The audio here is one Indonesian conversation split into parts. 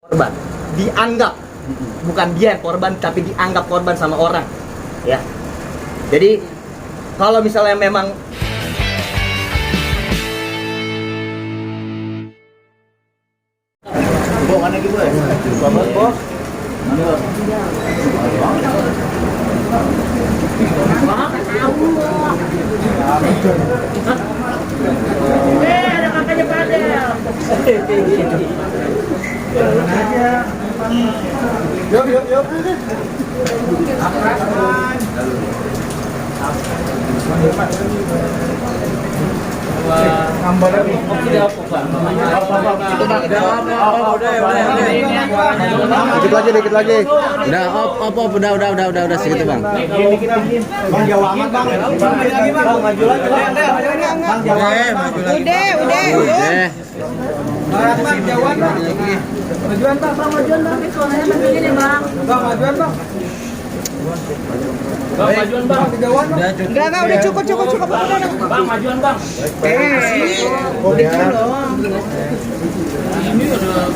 korban, dianggap, bukan dia yang korban tapi dianggap korban sama orang, ya. Jadi kalau misalnya memang ada kakaknya Padel. Yuk. Gambar lagi. Dikit lagi. Udah segitu bang. Bang Jawa amat bang. Maju lagi bang. Udah. Bang Jawa bang. Majuan bang. Majuan bang, suaranya makin gini bang. Bang majuan bang. Bang, majuan bang. Enggak, udah cukup. Bang, majuan bang.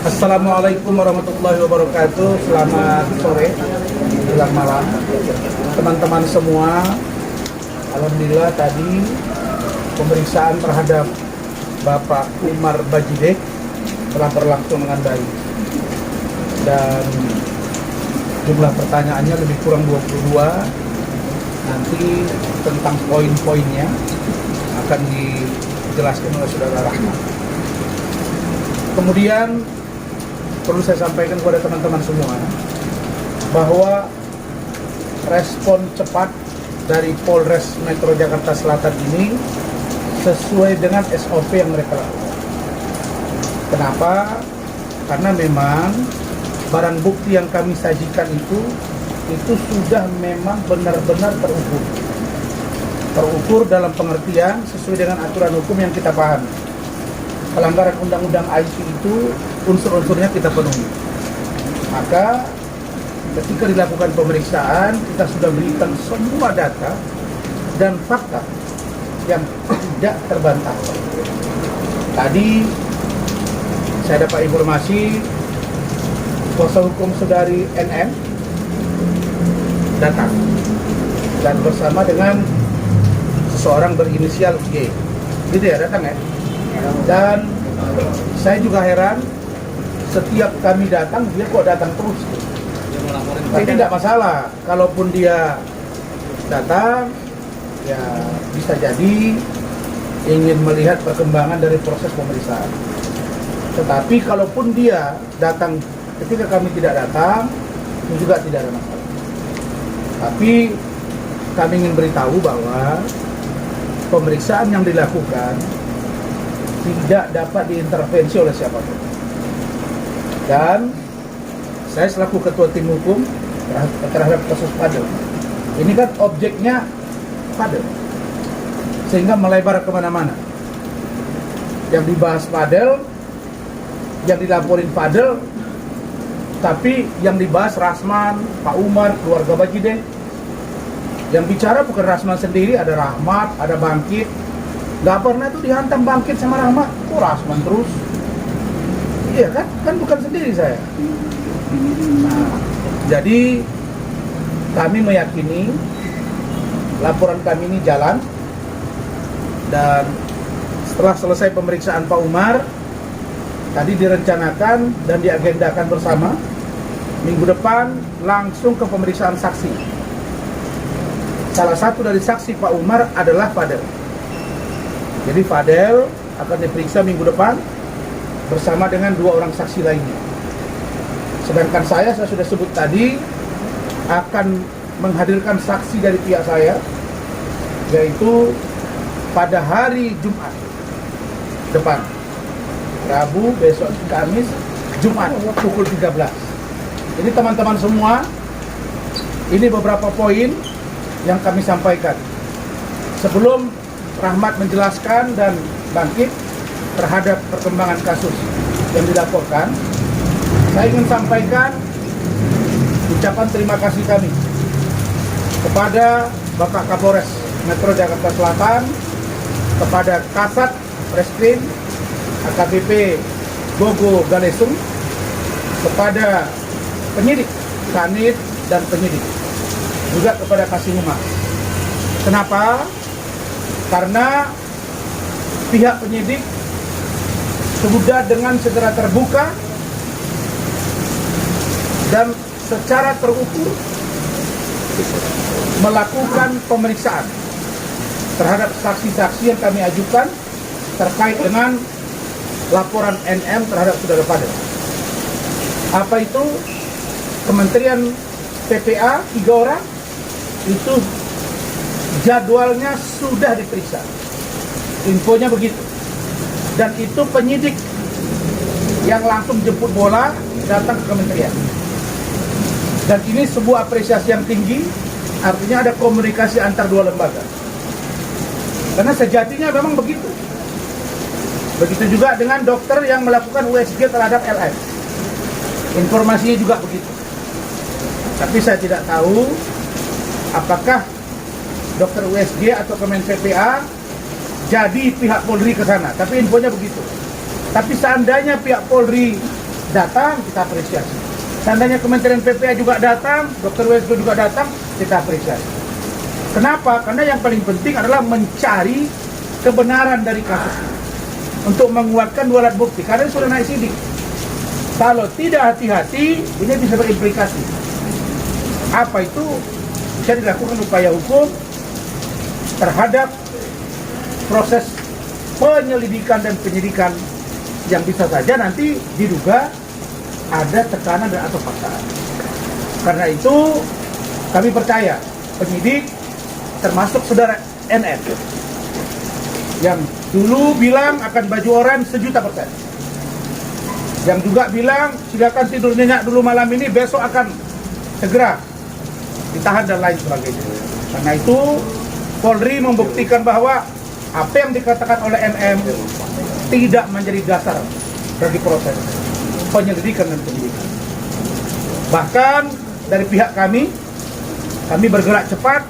Assalamualaikum warahmatullahi wabarakatuh. Selamat sore, menjelang malam, teman-teman semua. Alhamdulillah tadi pemeriksaan terhadap Bapak Umar Bajideh telah berlangsung dengan baik dan jumlah pertanyaannya lebih kurang 22. Nanti tentang poin-poinnya akan dijelaskan oleh Saudara Rahmat. Kemudian perlu saya sampaikan kepada teman-teman semua bahwa respon cepat dari Polres Metro Jakarta Selatan ini sesuai dengan SOP yang mereka lakukan. Kenapa? Karena memang barang bukti yang kami sajikan itu sudah memang benar-benar terukur dalam pengertian sesuai dengan aturan hukum yang kita pahami. Pelanggaran undang-undang IT itu unsur-unsurnya kita penuhi. Maka ketika dilakukan pemeriksaan kita sudah berikan semua data dan fakta yang tidak terbantah. Tadi saya dapat informasi kuasa hukum saudari NM datang dan bersama dengan seseorang berinisial G, gitu ya, datang ya. Dan saya juga heran, setiap kami datang dia kok datang terus. Tapi tidak masalah, kalaupun dia datang, ya bisa jadi ingin melihat perkembangan dari proses pemeriksaan. Tetapi kalaupun dia datang ketika kami tidak datang, itu juga tidak ada masalah. Tapi kami ingin beritahu bahwa pemeriksaan yang dilakukan tidak dapat diintervensi oleh siapapun. Dan saya selaku ketua tim hukum terhadap kasus Padel, ini kan objeknya Padel, sehingga melebar kemana-mana. Yang dibahas Padel, yang dilaporin Padel, tapi yang dibahas Rasman, Pak Umar, keluarga Bajideh. Yang bicara bukan Rasman sendiri, ada Rahmat, ada Bangkit. Gak pernah tuh dihantam Bangkit sama Rahmat, kok Rasman terus? Iya kan? Kan bukan sendiri saya. Nah, jadi kami meyakini laporan kami ini jalan. Dan setelah selesai pemeriksaan Pak Umar, tadi direncanakan dan diagendakan bersama minggu depan langsung ke pemeriksaan saksi. Salah satu dari saksi Pak Umar adalah Padel. Jadi Padel akan diperiksa minggu depan bersama dengan 2 orang saksi lainnya. Sedangkan saya sudah sebut tadi akan menghadirkan saksi dari pihak saya, yaitu pada hari Jumat depan. Rabu, besok Kamis, Jumat pukul 13. Jadi teman-teman semua, ini beberapa poin yang kami sampaikan. Sebelum Rahmat menjelaskan dan Bangkit terhadap perkembangan kasus yang dilaporkan, saya ingin sampaikan ucapan terima kasih kami kepada Bapak Kapolres Metro Jakarta Selatan, kepada Kasat Reskrim AKBP Gogo Galesung, kepada penyidik, kanit dan penyidik, juga kepada Kasih Humas. Kenapa? Karena pihak penyidik sudah dengan segera terbuka dan secara terukur melakukan pemeriksaan terhadap saksi-saksi yang kami ajukan terkait dengan laporan NM terhadap saudara Fadel. Apa itu? Kementerian PPA 3 orang itu jadwalnya sudah diperiksa. Infonya begitu. Dan itu penyidik yang langsung jemput bola datang ke kementerian. Dan ini sebuah apresiasi yang tinggi, artinya ada komunikasi antar dua lembaga. Karena sejatinya memang begitu. Begitu juga dengan dokter yang melakukan USG terhadap LM. Informasinya juga begitu. Tapi saya tidak tahu apakah dokter USG atau Kemen PPA jadi pihak Polri ke sana. Tapi infonya begitu. Tapi seandainya pihak Polri datang, kita apresiasi. Seandainya Kementerian PPA juga datang, dokter USG juga datang, kita apresiasi. Kenapa? Karena yang paling penting adalah mencari kebenaran dari kasus ini. Untuk menguatkan dua alat bukti. Karena sudah naik sidik. Kalau tidak hati-hati, ini bisa berimplikasi. Apa itu? Bisa dilakukan upaya hukum terhadap proses penyelidikan dan penyidikan yang bisa saja nanti diduga ada tekanan dan atau paksaan. Karena itu kami percaya penyidik termasuk saudara NN yang dulu bilang akan baju oranye 1.000.000%, yang juga bilang silakan tidur nyenyak dulu malam ini, besok akan segera ditahan dan lain sebagainya. Karena itu Polri membuktikan bahwa apa yang dikatakan oleh NM tidak menjadi dasar bagi proses penyelidikan dan penyidikan. Bahkan dari pihak kami bergerak cepat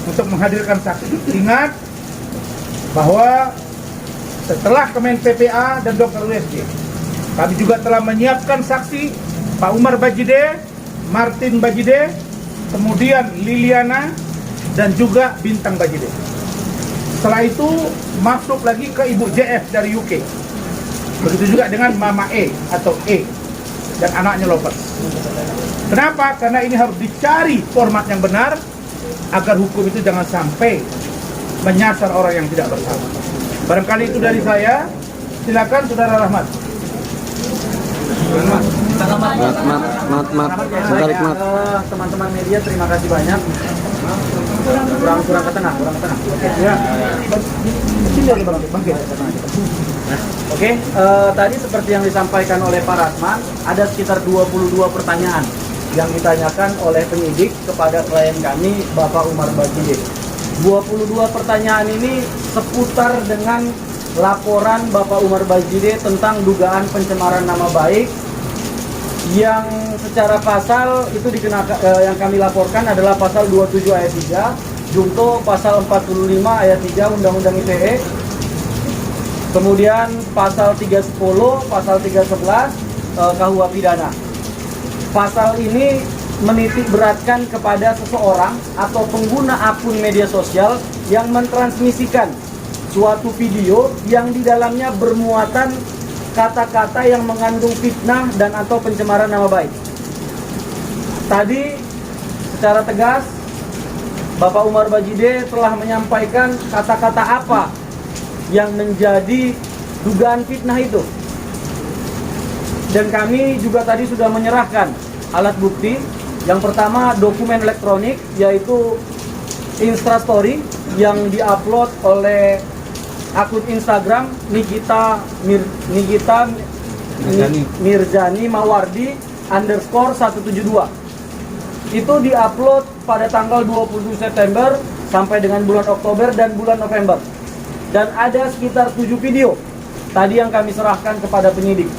untuk menghadirkan saksi. Ingat bahwa setelah Kemen PPA dan Dr. USG, kami juga telah menyiapkan saksi Pak Umar Bajide, Martin Bajide, kemudian Liliana, dan juga Bintang Bajide. Setelah itu masuk lagi ke Ibu JF dari UK. Begitu juga dengan Mama E atau E dan anaknya Lopez. Kenapa? Karena ini harus dicari format yang benar agar hukum itu jangan sampai menyasar orang yang tidak bersalah. Barangkali itu dari saya. Silakan Saudara Rahmat. Teman-teman media, terima kasih banyak. Kurang ke tengah. Oke. Ya. Oke, tadi seperti yang disampaikan oleh Pak Rasman, ada sekitar 22 pertanyaan yang ditanyakan oleh penyidik kepada klien kami, Bapak Umar Bajide. 22 pertanyaan ini seputar dengan laporan Bapak Umar Bajide tentang dugaan pencemaran nama baik yang secara pasal itu dikenakan, yang kami laporkan adalah pasal 27 ayat 3, junto pasal 45 ayat 3 Undang-Undang ITE, kemudian pasal 310, pasal 311 KUH pidana. Pasal ini menitik beratkan kepada seseorang atau pengguna akun media sosial yang mentransmisikan suatu video yang di dalamnya bermuatan kata-kata yang mengandung fitnah dan atau pencemaran nama baik. Tadi secara tegas Bapak Umar Bajide telah menyampaikan kata-kata apa yang menjadi dugaan fitnah itu. Dan kami juga tadi sudah menyerahkan alat bukti. Yang pertama dokumen elektronik, yaitu Instastory yang diupload oleh akun Instagram Mirzani Mawardi _172. Itu diupload pada tanggal 27 September sampai dengan bulan Oktober dan bulan November. Dan ada sekitar 7 video tadi yang kami serahkan kepada penyidik.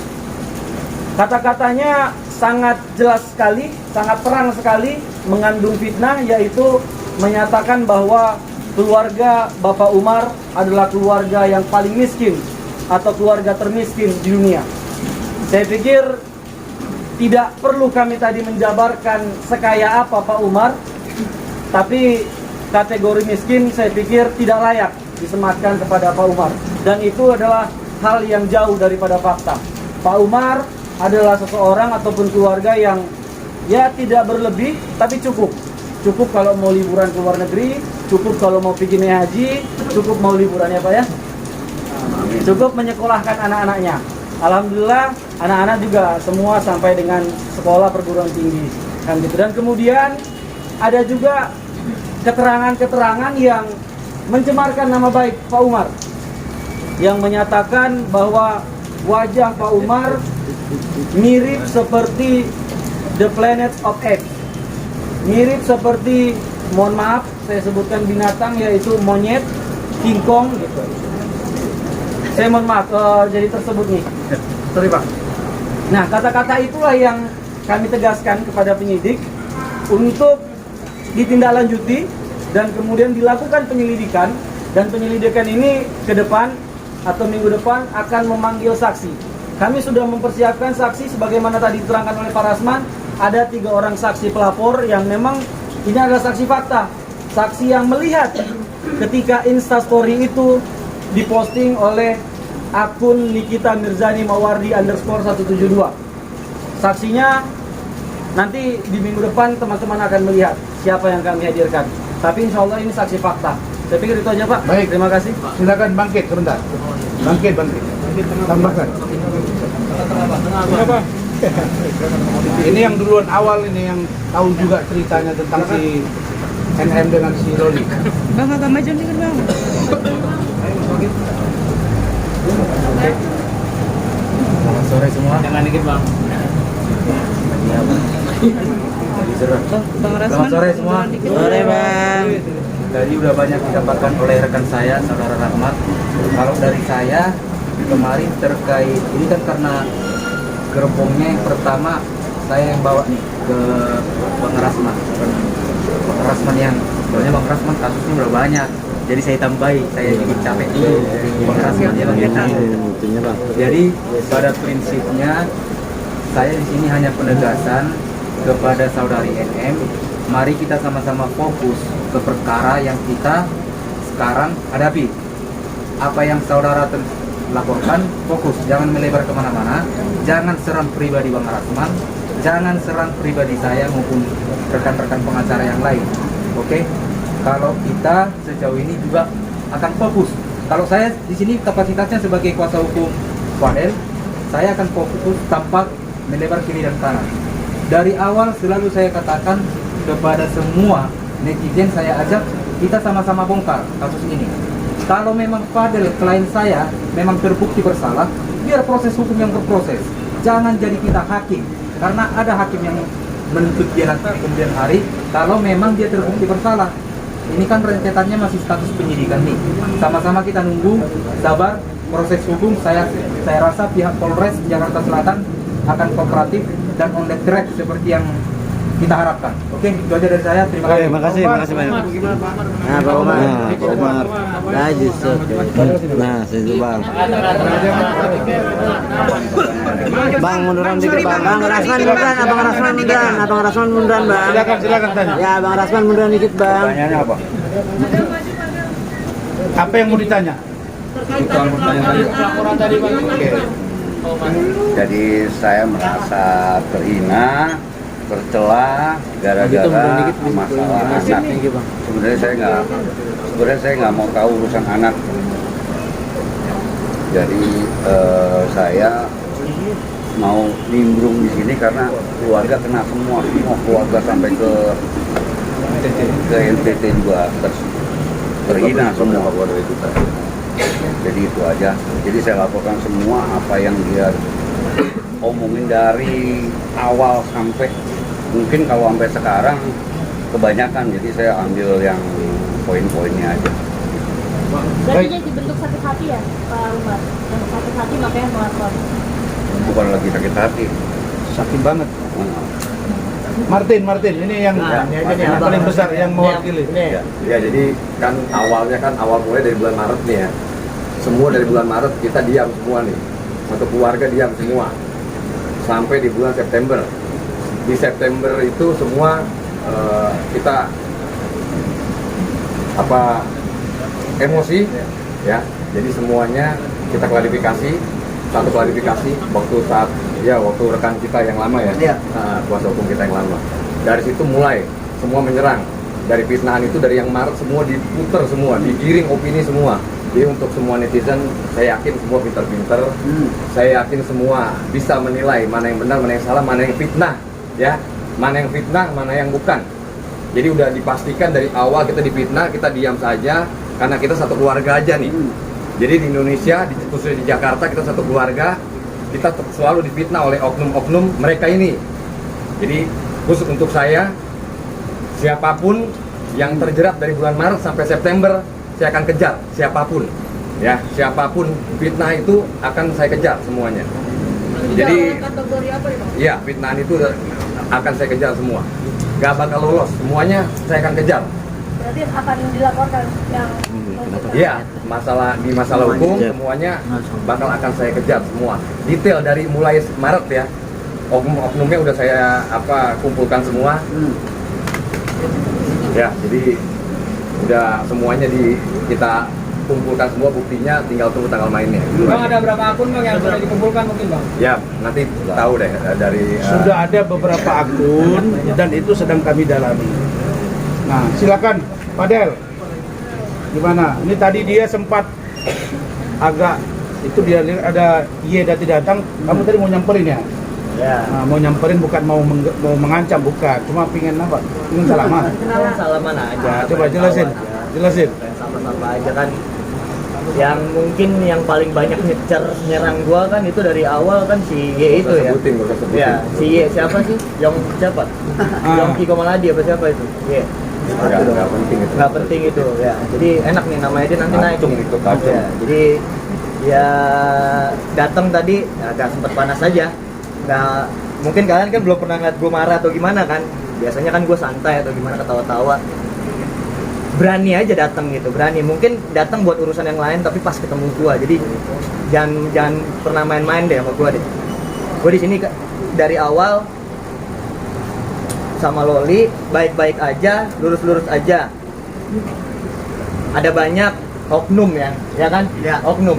Kata-katanya sangat jelas sekali, sangat terang sekali mengandung fitnah, yaitu menyatakan bahwa keluarga Bapak Umar adalah keluarga yang paling miskin atau keluarga termiskin di dunia. Saya pikir tidak perlu kami tadi menjabarkan sekaya apa Pak Umar, tapi kategori miskin saya pikir tidak layak disematkan kepada Pak Umar. Dan itu adalah hal yang jauh daripada fakta. Pak Umar adalah seseorang ataupun keluarga yang ya tidak berlebih, tapi cukup. Cukup kalau mau liburan ke luar negeri, cukup kalau mau pergi naik haji, cukup mau liburan ya Pak ya. Cukup menyekolahkan anak-anaknya. Alhamdulillah anak-anak juga semua sampai dengan sekolah perguruan tinggi kan gitu. Dan kemudian ada juga keterangan-keterangan yang mencemarkan nama baik Pak Umar, yang menyatakan bahwa wajah Pak Umar mirip seperti the planet of Apes, mirip seperti, mohon maaf saya sebutkan binatang, yaitu monyet, King Kong gitu. Saya mohon maaf jadi tersebut nih. Sorry Pak. Nah, kata-kata itulah yang kami tegaskan kepada penyidik untuk ditindaklanjuti dan kemudian dilakukan penyelidikan, dan penyelidikan ini ke depan atau minggu depan akan memanggil saksi. Kami sudah mempersiapkan saksi sebagaimana tadi diterangkan oleh Pak Rasman. Ada 3 orang saksi pelapor yang memang ini adalah saksi fakta, saksi yang melihat ketika Instastory itu diposting oleh akun Nikita Mirzani Mawardi _172. Saksinya nanti di minggu depan teman-teman akan melihat siapa yang kami hadirkan. Tapi insya Allah ini saksi fakta. Saya pikir itu aja Pak. Baik. Terima kasih. Silakan bangkit sebentar. Bangkit. Tambahkan. Ini yang duluan awal, ini yang tahu juga ceritanya tentang si NM dengan si Roni. Bang, agak maju nih Bang. Selamat sore semua. Jangan dikit Bang. Selamat sore semua. Sore Bang. Tadi udah banyak didapatkan oleh rekan saya, Saudara Rahmat. Kalau dari saya kemarin terkait ini kan karena gerbongnya yang pertama saya yang bawa nih ke Bang Rasman. Bang Rasman yang soalnya Bang Rasman kasusnya udah banyak. Jadi saya tambahi, saya bikin capek dulu Bang Rasman ya Bang. Jadi pada prinsipnya saya di sini hanya penegasan kepada saudari NM. Mari kita sama-sama fokus ke perkara yang kita sekarang hadapi. Apa yang saudara laporkan, fokus, jangan melebar kemana-mana. Jangan serang pribadi Bang Rasman, jangan serang pribadi saya maupun rekan-rekan pengacara yang lain. Oke? Kalau kita sejauh ini juga akan fokus. Kalau saya di sini kapasitasnya sebagai kuasa hukum Fadel, saya akan fokus tanpa melebar kiri dan kanan. Dari awal selalu saya katakan kepada semua netizen, saya ajak kita sama-sama bongkar kasus ini. Kalau memang Fadel, klien saya, memang terbukti bersalah, biar proses hukum yang berproses. Jangan jadi kita hakim, karena ada hakim yang menuntut dia nanti kemudian hari kalau memang dia terbukti bersalah. Ini kan rentetannya masih status penyidikan nih. Sama-sama kita nunggu, sabar, proses hukum. Saya rasa pihak Polres Jakarta Selatan akan kooperatif dan on the track seperti yang kita harapkan. Oke, itu aja dari saya. Terima kasih. Makasih banyak. Nah, Pak Umar. Pak Umar. Nah, Yusuf. Nah, setuju Bang. Bang, munduran dikit Bang. Bang Rasman munduran, Abang Rasman munduran, Abang Rasman munduran Bang. Silakan tanya. Ya, Bang Rasman munduran dikit Bang. Pertanyaannya apa? Apa yang mau ditanya? Oke. Jadi saya merasa terhina, tercela gara-gara masalah anak. Sebenarnya saya nggak mau tahu urusan anak. Jadi saya mau nimbrung di sini karena keluarga kena semua keluarga sampai ke NTT juga terhina semua keluarga kita. Jadi itu aja. Jadi saya laporkan semua apa yang dia omongin dari awal sampai mungkin kalau sampai sekarang kebanyakan. Jadi saya ambil yang poin-poinnya aja. Berarti dibentuk sakit hati ya Pak Umar? Yang sakit hati makanya melapor. Bukan lagi sakit hati. Sakit banget. Martin, ini yang paling besar yang mewakili. Ya, jadi kan awal mulai dari bulan Maret nih ya. Semua dari bulan Maret kita diam semua nih. Satu keluarga diam semua. sampai di bulan September. Di September itu semua kita emosi ya. Jadi semuanya kita klarifikasi, satu klarifikasi waktu rekan kita yang lama ya, Iya. kuasa hukum kita yang lama. Dari situ mulai semua menyerang. Dari fitnahan itu dari yang Maret semua diputer semua, digiring opini semua. Jadi untuk semua netizen, saya yakin semua pintar-pintar. Saya yakin semua bisa menilai mana yang benar, mana yang salah, mana yang fitnah, ya, mana yang fitnah, mana yang bukan. Jadi udah dipastikan dari awal kita difitnah, kita diam saja karena kita satu keluarga aja nih. Jadi di Indonesia, khususnya di Jakarta, kita satu keluarga, kita selalu difitnah oleh oknum-oknum mereka ini. Jadi khusus untuk saya, siapapun yang terjerat dari bulan Maret sampai September, saya akan kejar siapapun, ya, siapapun fitnah itu akan saya kejar semuanya. Jadi, kategori apa nih Bang? ya, fitnahan itu akan saya kejar semua, gak bakal lolos, semuanya saya akan kejar. Berarti akan dilaporkan yang Iya, di masalah hukum semuanya bakal akan saya kejar semua. Detail dari mulai Maret ya, oknum-oknumnya udah saya kumpulkan semua. Ya, jadi udah semuanya kita kumpulkan semua buktinya, tinggal tunggu tanggal mainnya. Bang, ada berapa akun Bang yang sudah dikumpulkan mungkin Bang? Ya, nanti tahu deh dari Sudah ada beberapa akun dan itu sedang kami dalami. Nah, silakan Padel. Gimana? Ini tadi dia sempat agak itu dia ada datang. Kamu tadi mau nyamperin ya? Ya. Nah, mau nyamperin bukan mau mengancam, bukan. Cuma pingin apa? Pingin salaman. Salaman aja. Nah, coba jelasin. Jelasin. Sama-sama aja kan. Yang mungkin yang paling banyak nyerang gua kan itu dari awal kan si Y itu ya. Sebutin, gak usah sebutin. Ya, si Y siapa sih? Yong siapa? Yongki Komaladi apa siapa itu? Y. Nggak penting itu. Nggak penting itu ya. Jadi enak nih namanya dia nanti naik. Kacung itu, kacung. Ya, jadi ya datang tadi agak sempat panas aja. Nggak, mungkin kalian kan belum pernah ngeliat gue marah atau gimana kan. Biasanya kan gue santai atau gimana, ketawa-tawa. Berani aja datang gitu, berani. Mungkin datang buat urusan yang lain tapi pas ketemu gue. Jadi jangan pernah main-main deh sama gue deh. Gue di sini dari awal sama Loli baik-baik aja, lurus-lurus aja. Ada banyak oknum ya kan? Ya, oknum.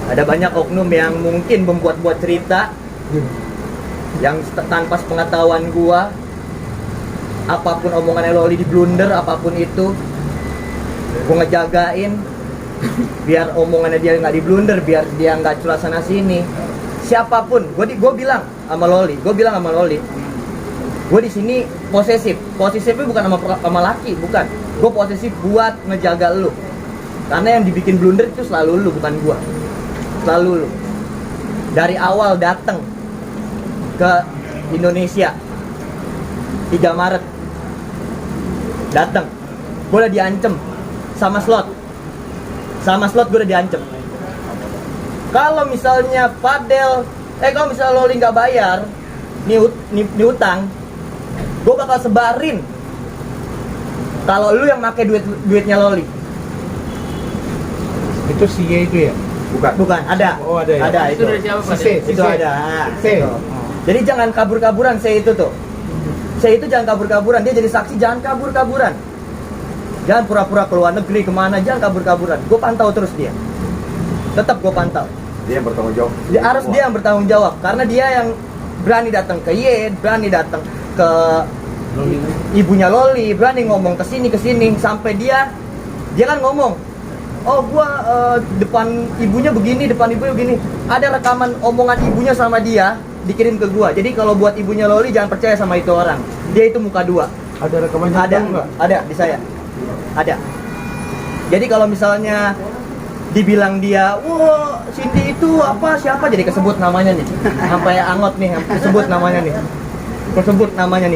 Ada banyak oknum yang mungkin membuat-buat cerita yang tanpa sepengetahuan gua. Apapun omongannya Loli di blunder, apapun itu gua ngejagain biar omongannya dia nggak di blunder, biar dia nggak culah sana sini. Siapapun, gua bilang sama Loli, gue di sini posesifnya bukan sama laki, bukan. Gue posesif buat ngejaga lu, karena yang dibikin blunder itu selalu lu, bukan gue. Selalu lu. Dari awal datang ke Indonesia 3 Maret datang, gue udah diancem sama slot gue udah diancem. Kalau misalnya kalau misalnya Loli nggak bayar nih utang, gue bakal sebarin kalau lu yang pakai duitnya Loli. Itu si Y itu ya? Bukan, ada. Oh, ada ya? Ada itu. dari siapa, Pak? Itu ada. C. Gitu. Jadi jangan kabur-kaburan itu tuh. Saya itu jangan kabur-kaburan, dia jadi saksi, jangan kabur-kaburan. Jangan pura-pura ke luar negeri kemana, jangan kabur-kaburan. Gue pantau terus dia. Tetap gue pantau. Dia yang bertanggung jawab. Dia yang bertanggung jawab karena dia yang berani datang ke Y, berani datang ke ibunya Loli, berani ngomong ke sini sampai dia kan ngomong, oh gua depan ibunya begini. Ada rekaman omongan ibunya sama dia dikirim ke gua. Jadi kalau buat ibunya Loli jangan percaya sama itu orang. Dia itu muka dua. Ada rekamannya? Ada di saya. Ada. Jadi kalau misalnya dibilang dia, wah Cindy itu siapa, jadi kesebut namanya nih. Sampai angot nih, kesebut namanya nih. Kesebut namanya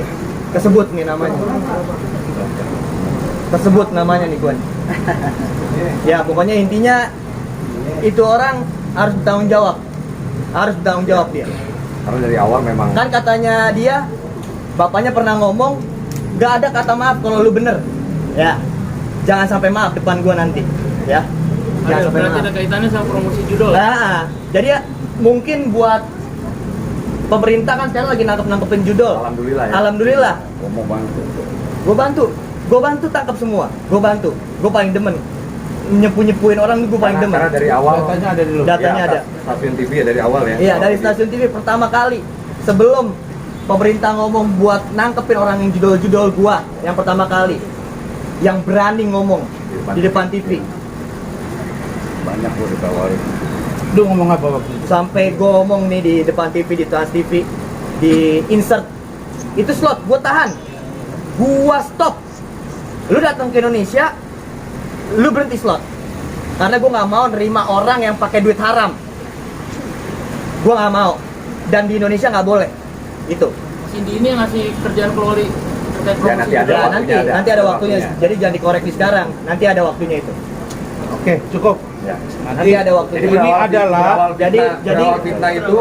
nih gua. Ya pokoknya intinya itu orang harus bertanggung jawab dia. Karena dari awal memang Kan katanya dia, bapaknya pernah ngomong, gak ada kata maaf kalau lu bener. Ya, jangan sampai maaf depan gua nanti. Ya, jangan sampai Berarti maaf. ada kaitannya sama promosi judul. Nah, jadi ya, mungkin buat Pemerintah kan sekarang lagi nangkepin judol. Alhamdulillah ya. Alhamdulillah. Ngomong bantu. Gue bantu tangkap semua. Gue bantu. Gue paling demen nyepuin orang, gue paling demen. Karena dari awal Datanya ada dulu. Datanya ada. Stasiun TV ya dari awal ya. Iya, dari stasiun TV pertama kali sebelum pemerintah ngomong buat nangkepin orang yang judol-judol gua yang pertama kali yang berani ngomong di depan TV. Banyak gua ditawarin. Lu ngomong apa waktu itu? Sampai gua ngomong nih di depan TV, di Trans TV, di insert itu slot gua tahan. Gua stop. Lu datang ke Indonesia, lu berhenti slot. Karena gua nggak mau nerima orang yang pakai duit haram. Gua nggak mau. Dan di Indonesia nggak boleh. Itu. Cindy ini yang ngasih kerjaan Polri terkait Ya, nanti ada Ya, waktunya, nanti ada waktunya. Jadi jangan dikoreksi sekarang. Nanti ada waktunya itu. Oke, cukup. Ya. Nanti ada waktunya. Jadi ini adalah- berawal fitnah itu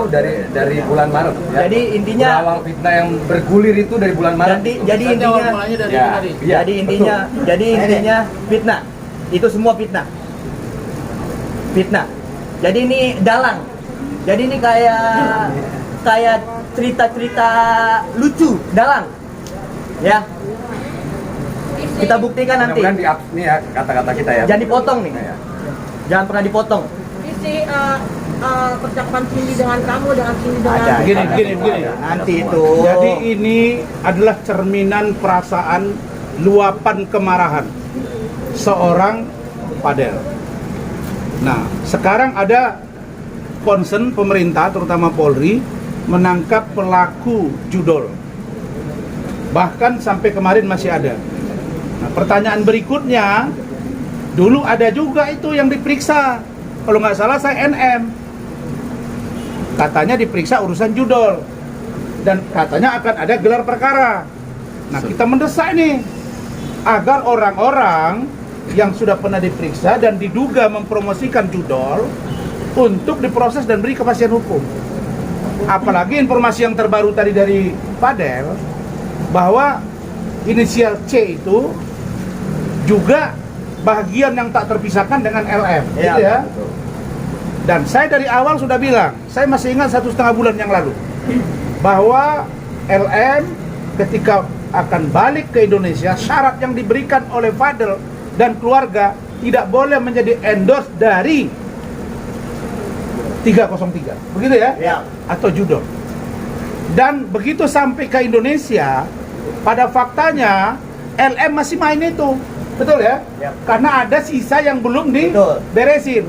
dari bulan Maret. Ya. Jadi intinya berawal fitnah yang bergulir itu dari bulan Maret. jadi intinya mulanya dari Ya. ini tadi. Iya, jadi intinya fitnah. Itu semua fitnah. Fitnah. Jadi ini dalang. Jadi ini kayak cerita-cerita lucu, dalang. Ya. Kita buktikan nanti. Mudah-mudahan ini ya kata-kata kita ya. Jangan dipotong nih. Ya. Jangan pernah dipotong. Isi percakapan Cindy dengan kamu, dengan Cindy dengan Ada. Gini. Nanti itu. Jadi ini adalah cerminan perasaan luapan kemarahan seorang Fadel. Nah, sekarang ada concern pemerintah terutama Polri menangkap pelaku judol. Bahkan sampai kemarin masih ada. Nah, pertanyaan berikutnya, dulu ada juga itu yang diperiksa. Kalau nggak salah saya NM. Katanya diperiksa urusan judol. Dan katanya akan ada gelar perkara. Nah, kita mendesak nih agar orang-orang yang sudah pernah diperiksa dan diduga mempromosikan judol untuk diproses dan beri kepastian hukum. Apalagi informasi yang terbaru tadi dari Fadel bahwa inisial C itu juga bagian yang tak terpisahkan dengan LM, gitu ya. Dan saya dari awal sudah bilang, saya masih ingat 1,5 bulan yang lalu bahwa LM ketika akan balik ke Indonesia, syarat yang diberikan oleh Fadel dan keluarga tidak boleh menjadi endorse dari 303, begitu ya? Ya. Atau judol. Dan begitu sampai ke Indonesia, pada faktanya LM masih main itu, betul ya? Ya. Karena ada sisa yang belum Betul. diberesin.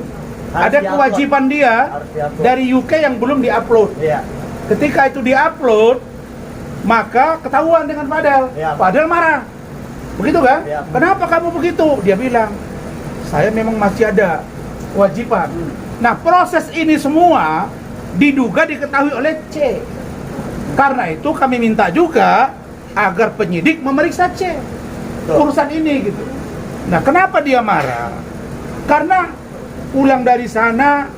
Harus Ada di-upload. kewajiban dia Harus di-upload. dari UK yang belum diupload. Iya. Ketika itu diupload, maka ketahuan dengan Fadel. Ya. Fadel marah, begitu kan? Ya. Kenapa kamu begitu? Dia bilang, saya memang masih ada kewajiban. Nah, proses ini semua diduga diketahui oleh C. Karena itu kami minta juga agar penyidik memeriksa C urusan ini gitu. Nah, kenapa dia marah? Karena pulang dari sana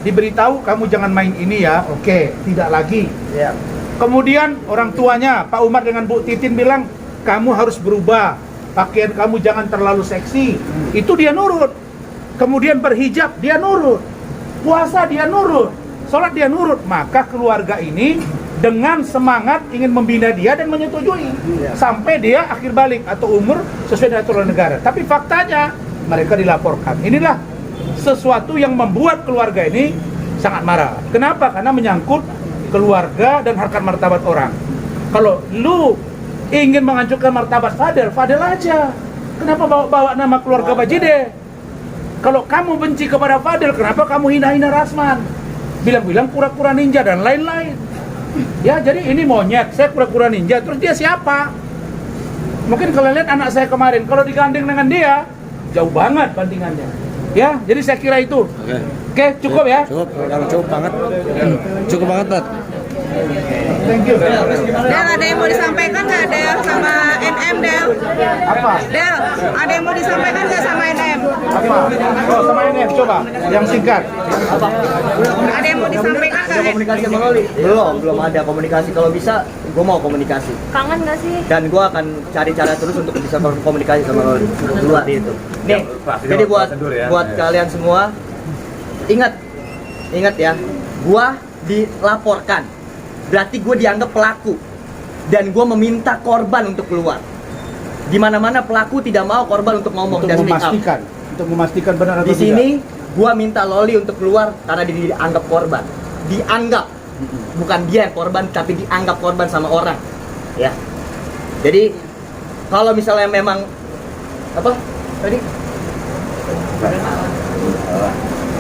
diberitahu kamu jangan main ini ya. Oke, tidak lagi. Iya. Kemudian orang tuanya Pak Umar dengan Bu Titin bilang kamu harus berubah, pakaian kamu jangan terlalu seksi. Itu dia nurut. Kemudian berhijab dia nurut, puasa dia nurut, sholat dia nurut. Maka keluarga ini dengan semangat ingin membina dia dan menyetujui sampai dia akhir balik atau umur sesuai dengan aturan negara. Tapi faktanya mereka dilaporkan. Inilah sesuatu yang membuat keluarga ini sangat marah. Kenapa? Karena menyangkut keluarga dan harkat martabat orang. Kalau lu ingin menghancurkan martabat Fadel, Fadel aja. Kenapa bawa nama keluarga Bajide? Kalau kamu benci kepada Fadel, kenapa kamu hina-hina Rasman? Bilang-bilang kura-kura ninja dan lain-lain. Ya, jadi ini monyet, saya kura-kura ninja. Terus dia siapa? Mungkin kalian lihat anak saya kemarin, kalau digandeng dengan dia, jauh banget bandingannya. Ya, jadi saya kira itu. Oke, cukup ya? Cukup banget. Cukup banget, Tat. Thank you. Del, ada yang mau disampaikan nggak Del sama NM Del? Apa? Del, ada yang mau disampaikan nggak sama NM? Apa? Oh, sama ini coba, yang singkat. Ada yang mau disampaikan Ada nggak? komunikasi sama Loli? Belum ada komunikasi. Kalau bisa, gue mau komunikasi. Kangen nggak sih? Dan gue akan cari cara terus untuk bisa komunikasi sama Loli. Dua itu. Nih, jadi buat kalian semua, ingat ya, gue dilaporkan berarti gue dianggap pelaku. Dan gue meminta korban untuk keluar. Di mana-mana pelaku tidak mau korban untuk ngomong Untuk dan speak up. memastikan benar atau Di tidak. sini gue minta Loli untuk keluar karena dia dianggap korban. Dianggap, bukan dia yang korban, tapi dianggap korban sama orang. Ya. Jadi kalau misalnya memang apa tadi?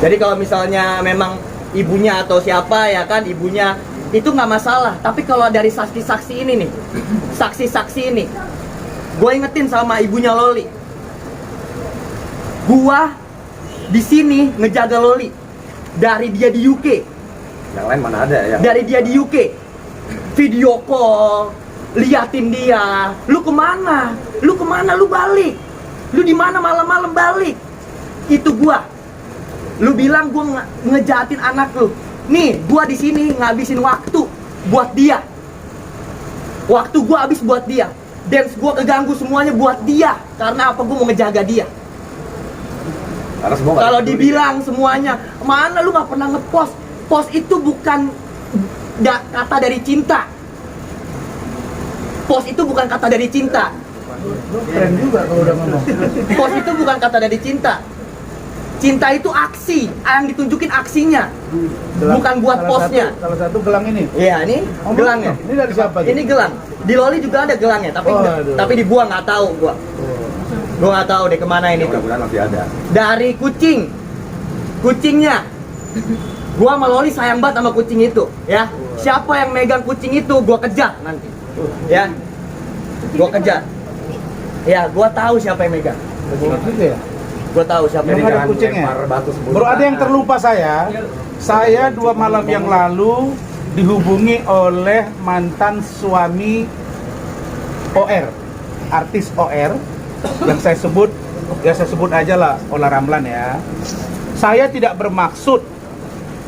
Jadi kalau misalnya memang ibunya atau siapa ya kan ibunya itu nggak masalah. Tapi kalau dari saksi-saksi ini nih, saksi-saksi ini, gue ingetin sama ibunya Loli. Gua di sini ngejaga Loli dari dia di UK. Yang lain mana ada ya? Dari dia di UK, video call, liatin dia. Lu kemana? Lu kemana? Lu balik. Lu di mana malam-malam balik? Itu gua. Lu bilang gua ngejahatin anak lu. Nih, gua di sini ngabisin waktu buat dia. Waktu gua habis buat dia. Dance gua keganggu semuanya buat dia. Karena apa? Gua mau ngejaga dia. Karena semua nggak Kalau peduli. dibilang semuanya, mana lu nggak pernah ngepost? Post itu bukan kata dari cinta. Post itu bukan kata dari cinta. Keren juga kalau udah ngomong. Post itu bukan kata dari cinta. Cinta itu aksi, yang ditunjukin aksinya, bukan buat postnya. Salah satu gelang ini. Iya, ini gelangnya. Ini dari siapa? Ini gelang. Di Loli juga ada gelangnya, tapi Oh, aduh. tapi dibuang nggak tahu gua. Gua nggak tahu deh kemana ini tuh. Mudah-mudahan masih ada. Dari kucingnya. Gua sama Loli sayang banget sama kucing itu, ya. Siapa yang megang kucing itu, gua kejar nanti. Ya. Gua kejar. Ya, gua tahu siapa yang megang. Betul juga ya. Gua tahu siapa yang Memang megang. ada kucingnya. Lempar batu sebelum Bro, ada yang tanah. terlupa saya 2 malam yang lalu dihubungi oleh mantan suami OR, artis OR yang saya sebut, ya saya sebut aja lah Ola Ramlan ya. Saya tidak bermaksud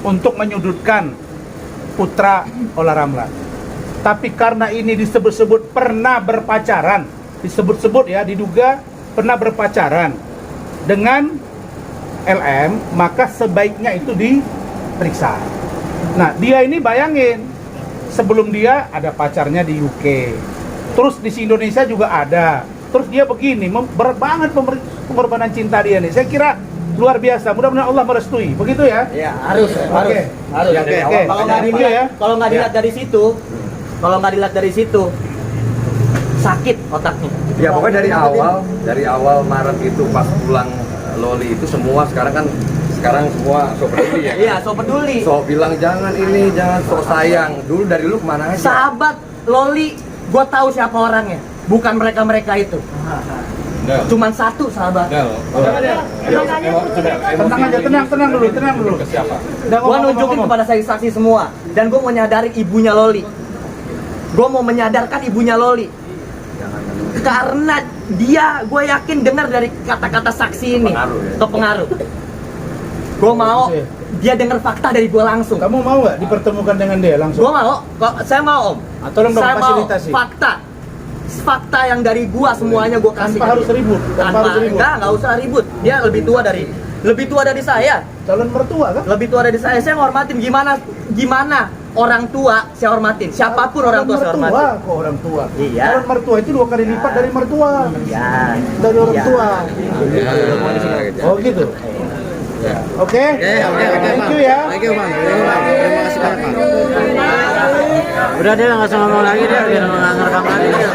untuk menyudutkan putra Ola Ramlan, tapi karena ini disebut-sebut pernah berpacaran, disebut-sebut ya, diduga pernah berpacaran dengan LM, maka sebaiknya itu diperiksa. Nah, dia ini bayangin, sebelum dia ada pacarnya di UK, terus di Indonesia juga ada, terus dia begini, berat banget pengorbanan cinta dia nih. Saya kira luar biasa. Mudah-mudahan Allah merestui, begitu ya? Ya, harus. Oke. Harus. Ya, oke. Kalau nggak Dari dilihat, dia ya. kalau nggak dilihat dari situ, sakit otaknya. Ya pokoknya dari awal Maret itu pas pulang Loli itu semua sekarang semua so peduli ya. Iya, so peduli. So bilang jangan ini, jangan so sayang. Dulu dari lu kemana aja? Sahabat Loli, gue tahu siapa orangnya. Bukan mereka itu. Cuman satu sahabat. Tenang aja, tenang dulu. Udah Gue nunjukin kepada saksi semua. Dan gue mau nyadarin ibunya Loli. Gue mau menyadarkan ibunya Loli. Karena dia, gue yakin dengar dari kata-kata saksi ini. Kepengaruh. Gue mau dia dengar fakta dari gue langsung. Kamu mau nggak dipertemukan dengan dia langsung? Gue mau, saya mau om. Tolong dong Saya mau fasilitasi. fakta yang dari gua semuanya gua kasih. Tanpa harus ribut. Enggak usah ribut. Dia lebih tua dari saya. Calon mertua kan? Lebih tua dari saya. Saya ngormatin gimana orang tua saya hormatin. Siapapun orang tua saya hormatin. Kok orang tua? Iya. Calon mertua itu 2 kali lipat dari mertua. Iya. Dari orang Iya. tua. Oh gitu. Oke. Thank you ya. Thank you, Bang. Terima kasih banyak, Bang. Udah dia nggak usah ngomong lagi, dia biar nggak ngerekam lagi dia.